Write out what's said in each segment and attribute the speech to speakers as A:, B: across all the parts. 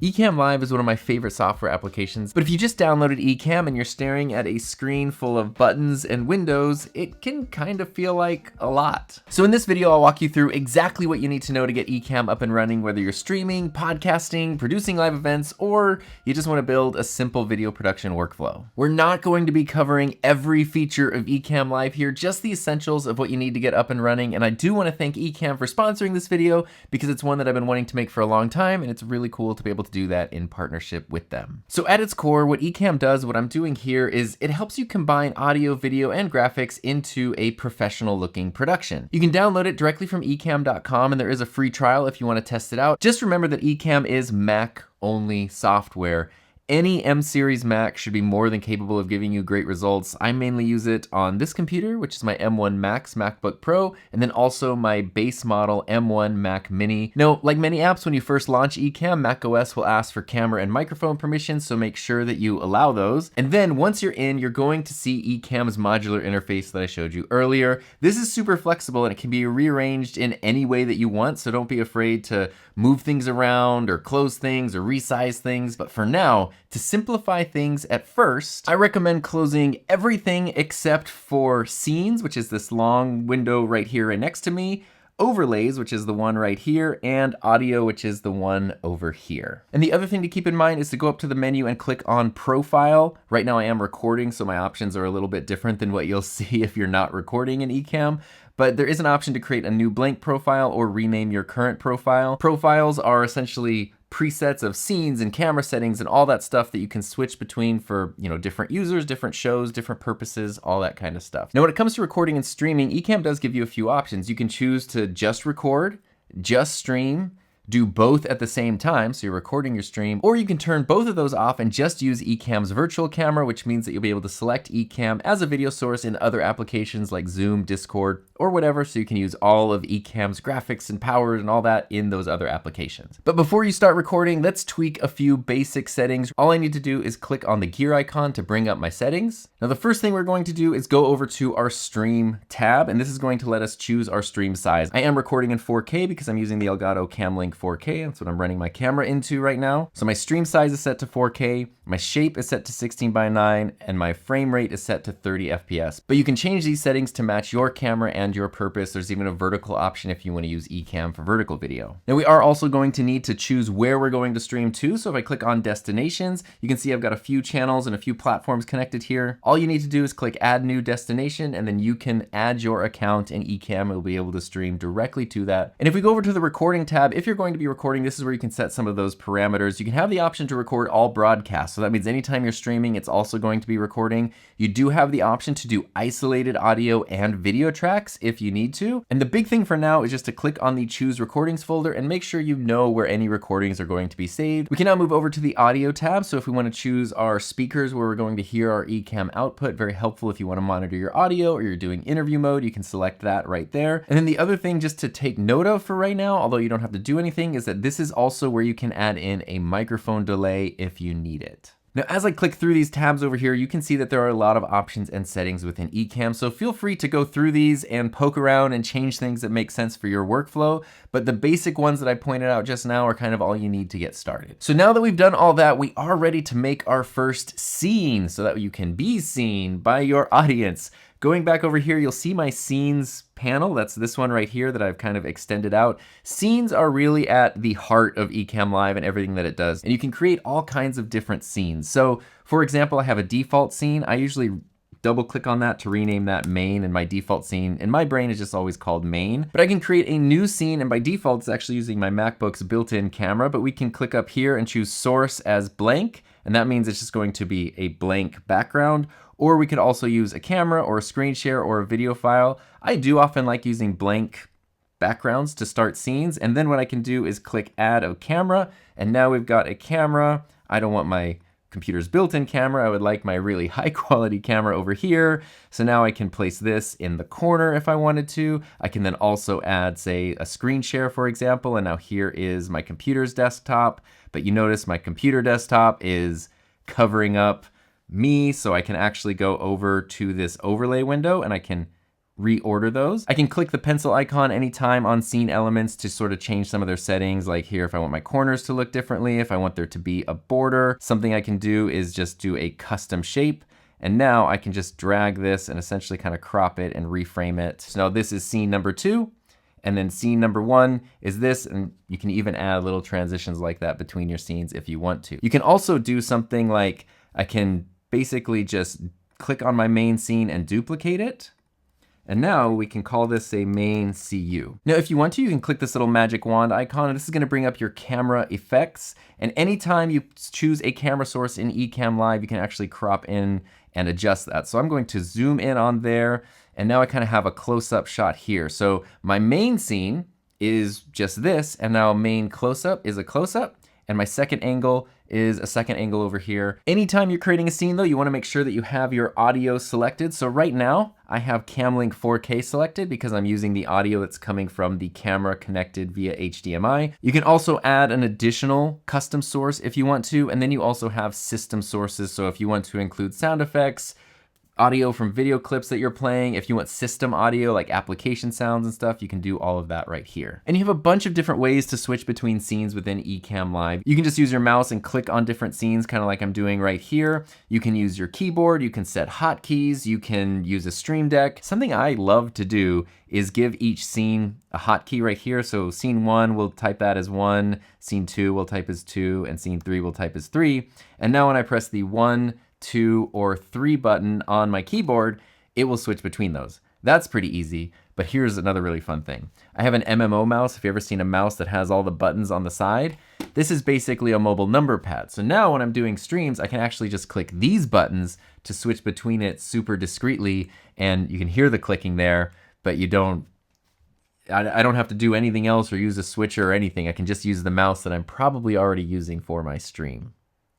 A: Ecamm Live is one of my favorite software applications, but if you just downloaded Ecamm and you're staring at a screen full of buttons and windows, it can kind of feel like a lot. So in this video, I'll walk you through exactly what you need to know to get Ecamm up and running, whether you're streaming, podcasting, producing live events, or you just want to build a simple video production workflow. We're not going to be covering every feature of Ecamm Live here, just the essentials of what you need to get up and running, and I do want to thank Ecamm for sponsoring this video because it's one that I've been wanting to make for a long time, and it's really cool to be able to do that in partnership with them. So at its core, what Ecamm does, what I'm doing here, is it helps you combine audio, video, and graphics into a professional looking production. You can download it directly from ecamm.com, and there is a free trial if you want to test it out. Just remember that Ecamm is Mac only software. Any M-series Mac should be more than capable of giving you great results. I mainly use it on this computer, which is my M1 Max MacBook Pro, and then also my base model M1 Mac Mini. Now, like many apps, when you first launch Ecamm, macOS will ask for camera and microphone permissions, so make sure that you allow those. And then once you're in, you're going to see Ecamm's modular interface that I showed you earlier. This is super flexible and it can be rearranged in any way that you want, so don't be afraid to move things around or close things or resize things. But for now, to simplify things at first, I recommend closing everything except for scenes, which is this long window right here right next to me, overlays, which is the one right here, and audio, which is the one over here. And the other thing to keep in mind is to go up to the menu and click on Profile. Right now I am recording, so my options are a little bit different than what you'll see if you're not recording in Ecamm. But there is an option to create a new blank profile or rename your current profile. Profiles are essentially presets of scenes and camera settings and all that stuff that you can switch between for, different users, different shows, different purposes, all that kind of stuff. Now, when it comes to recording and streaming, Ecamm does give you a few options. You can choose to just record, just stream, do both at the same time, so you're recording your stream, or you can turn both of those off and just use Ecamm's virtual camera, which means that you'll be able to select Ecamm as a video source in other applications like Zoom, Discord, or whatever, so you can use all of Ecamm's graphics and powers and all that in those other applications. But before you start recording, let's tweak a few basic settings. All I need to do is click on the gear icon to bring up my settings. Now, the first thing we're going to do is go over to our stream tab, and this is going to let us choose our stream size. I am recording in 4K because I'm using the Elgato Camlink 4K. That's what I'm running my camera into right now. So my stream size is set to 4K, my shape is set to 16:9, and my frame rate is set to 30 FPS. But you can change these settings to match your camera and your purpose. There's even a vertical option if you want to use Ecamm for vertical video. Now, we are also going to need to choose where we're going to stream to. So if I click on destinations, you can see I've got a few channels and a few platforms connected here. All you need to do is click add new destination, and then you can add your account, and Ecamm will be able to stream directly to that. And if we go over to the recording tab, if you're going to be recording, this is where you can set some of those parameters. You can have the option to record all broadcasts. So that means anytime you're streaming, it's also going to be recording. You do have the option to do isolated audio and video tracks if you need to. And the big thing for now is just to click on the choose recordings folder and make sure you know where any recordings are going to be saved. We can now move over to the audio tab. So if we want to choose our speakers where we're going to hear our Ecamm output, very helpful if you want to monitor your audio or you're doing interview mode, you can select that right there. And then the other thing just to take note of for right now, although you don't have to do anything, is that this is also where you can add in a microphone delay if you need it. Now, as I click through these tabs over here, you can see that there are a lot of options and settings within Ecamm, so feel free to go through these and poke around and change things that make sense for your workflow, but the basic ones that I pointed out just now are kind of all you need to get started. So now that we've done all that, we are ready to make our first scene so that you can be seen by your audience. Going back over here, you'll see my scenes panel. That's this one right here that I've kind of extended out. Scenes are really at the heart of Ecamm Live and everything that it does. And you can create all kinds of different scenes. So for example, I have a default scene. I usually double click on that to rename that main, and my default scene in my brain is just always called main. But I can create a new scene, and by default, it's actually using my MacBook's built-in camera, but we can click up here and choose source as blank. And that means it's just going to be a blank background. Or we could also use a camera or a screen share or a video file. I do often like using blank backgrounds to start scenes. And then what I can do is click add a camera. And now we've got a camera. I don't want my computer's built-in camera. I would like my really high quality camera over here. So now I can place this in the corner if I wanted to. I can then also add, say, a screen share, for example. And now here is my computer's desktop. But you notice my computer desktop is covering up me, so I can actually go over to this overlay window and I can reorder those. I can click the pencil icon anytime on scene elements to sort of change some of their settings, like here if I want my corners to look differently, if I want there to be a border. Something I can do is just do a custom shape. And now I can just drag this and essentially kind of crop it and reframe it. So now this is scene number 2. And then scene number 1 is this, and you can even add little transitions like that between your scenes if you want to. You can also do something like, I can basically just click on my main scene and duplicate it. And now we can call this a main CU. Now, if you want to, you can click this little magic wand icon, and this is gonna bring up your camera effects. And anytime you choose a camera source in Ecamm Live, you can actually crop in and adjust that. So I'm going to zoom in on there, and now I kind of have a close-up shot here. So my main scene is just this, and now main close-up is a close-up, and my second angle is a second angle over here. Anytime you're creating a scene though, you wanna make sure that you have your audio selected. So right now, I have Camlink 4K selected because I'm using the audio that's coming from the camera connected via HDMI. You can also add an additional custom source if you want to, and then you also have system sources. So if you want to include sound effects, audio from video clips that you're playing, if you want system audio like application sounds and stuff, you can do all of that right here. And you have a bunch of different ways to switch between scenes within Ecamm Live. You can just use your mouse and click on different scenes, kind of like I'm doing right here. You can use your keyboard, you can set hotkeys, you can use a Stream Deck. Something I love to do is give each scene a hotkey right here. So scene 1, we'll type that as 1, scene 2, we'll type as 2, and scene 3, we'll type as 3. And now when I press the 1, 2, or 3 button on my keyboard, it will switch between those. That's pretty easy, but here's another really fun thing. I have an MMO mouse. If you've ever seen a mouse that has all the buttons on the side, this is basically a mobile number pad. So now when I'm doing streams, I can actually just click these buttons to switch between it super discreetly, and you can hear the clicking there, but I don't have to do anything else or use a switcher or anything. I can just use the mouse that I'm probably already using for my stream.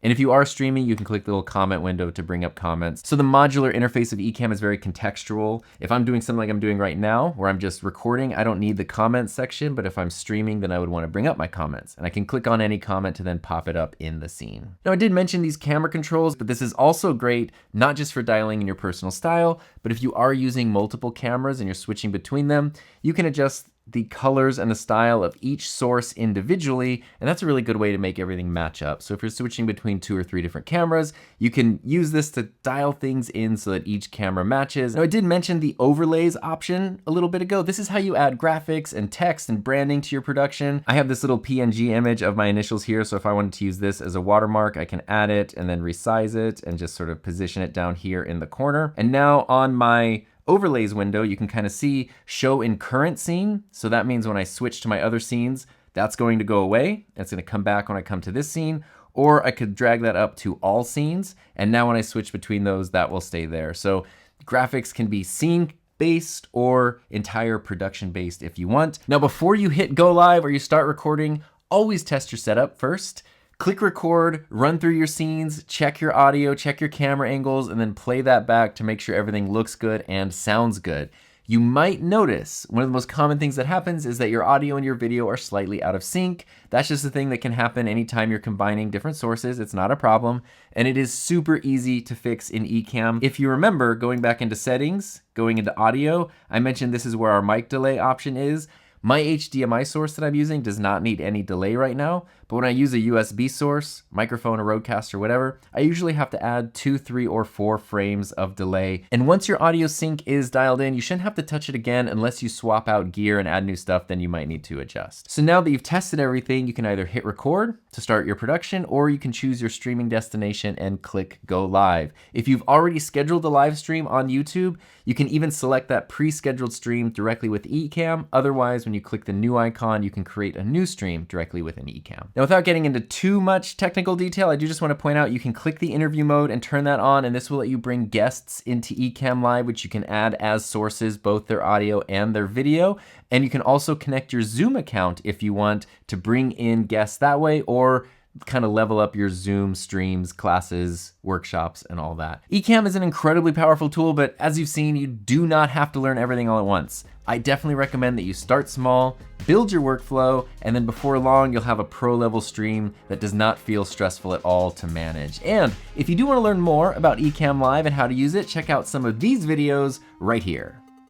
A: And if you are streaming, you can click the little comment window to bring up comments. So the modular interface of Ecamm is very contextual. If I'm doing something like I'm doing right now, where I'm just recording, I don't need the comments section, but if I'm streaming, then I would want to bring up my comments. And I can click on any comment to then pop it up in the scene. Now I did mention these camera controls, but this is also great, not just for dialing in your personal style, but if you are using multiple cameras and you're switching between them, you can adjust the colors and the style of each source individually, and that's a really good way to make everything match up. So if you're switching between 2 or 3 different cameras, you can use this to dial things in so that each camera matches. Now I did mention the overlays option a little bit ago. This is how you add graphics and text and branding to your production. I have this little PNG image of my initials here, so if I wanted to use this as a watermark, I can add it and then resize it and just sort of position it down here in the corner. And now on my overlays window, you can kind of see show in current scene. So that means when I switch to my other scenes, that's going to go away. It's going to come back when I come to this scene, or I could drag that up to all scenes. And now when I switch between those, that will stay there. So graphics can be scene based or entire production based if you want. Now, before you hit go live or you start recording, always test your setup first. Click record, run through your scenes, check your audio, check your camera angles, and then play that back to make sure everything looks good and sounds good. You might notice one of the most common things that happens is that your audio and your video are slightly out of sync. That's just a thing that can happen anytime you're combining different sources. It's not a problem, and it is super easy to fix in Ecamm. If you remember, going back into settings, going into audio, I mentioned this is where our mic delay option is. My HDMI source that I'm using does not need any delay right now, but when I use a USB source, microphone, a Rodecaster, whatever, I usually have to add 2, 3, or 4 frames of delay. And once your audio sync is dialed in, you shouldn't have to touch it again unless you swap out gear and add new stuff, then you might need to adjust. So now that you've tested everything, you can either hit record to start your production, or you can choose your streaming destination and click go live. If you've already scheduled a live stream on YouTube, you can even select that pre-scheduled stream directly with Ecamm. Otherwise, when you click the new icon, you can create a new stream directly within Ecamm. Now, without getting into too much technical detail, I do just want to point out you can click the interview mode and turn that on, and this will let you bring guests into Ecamm Live, which you can add as sources, both their audio and their video. And you can also connect your Zoom account if you want to bring in guests that way, or kind of level up your Zoom streams, classes, workshops, and all that. Ecamm is an incredibly powerful tool, but as you've seen, you do not have to learn everything all at once. I definitely recommend that you start small, build your workflow, and then before long, you'll have a pro level stream that does not feel stressful at all to manage. And if you do want to learn more about Ecamm Live and how to use it, check out some of these videos right here.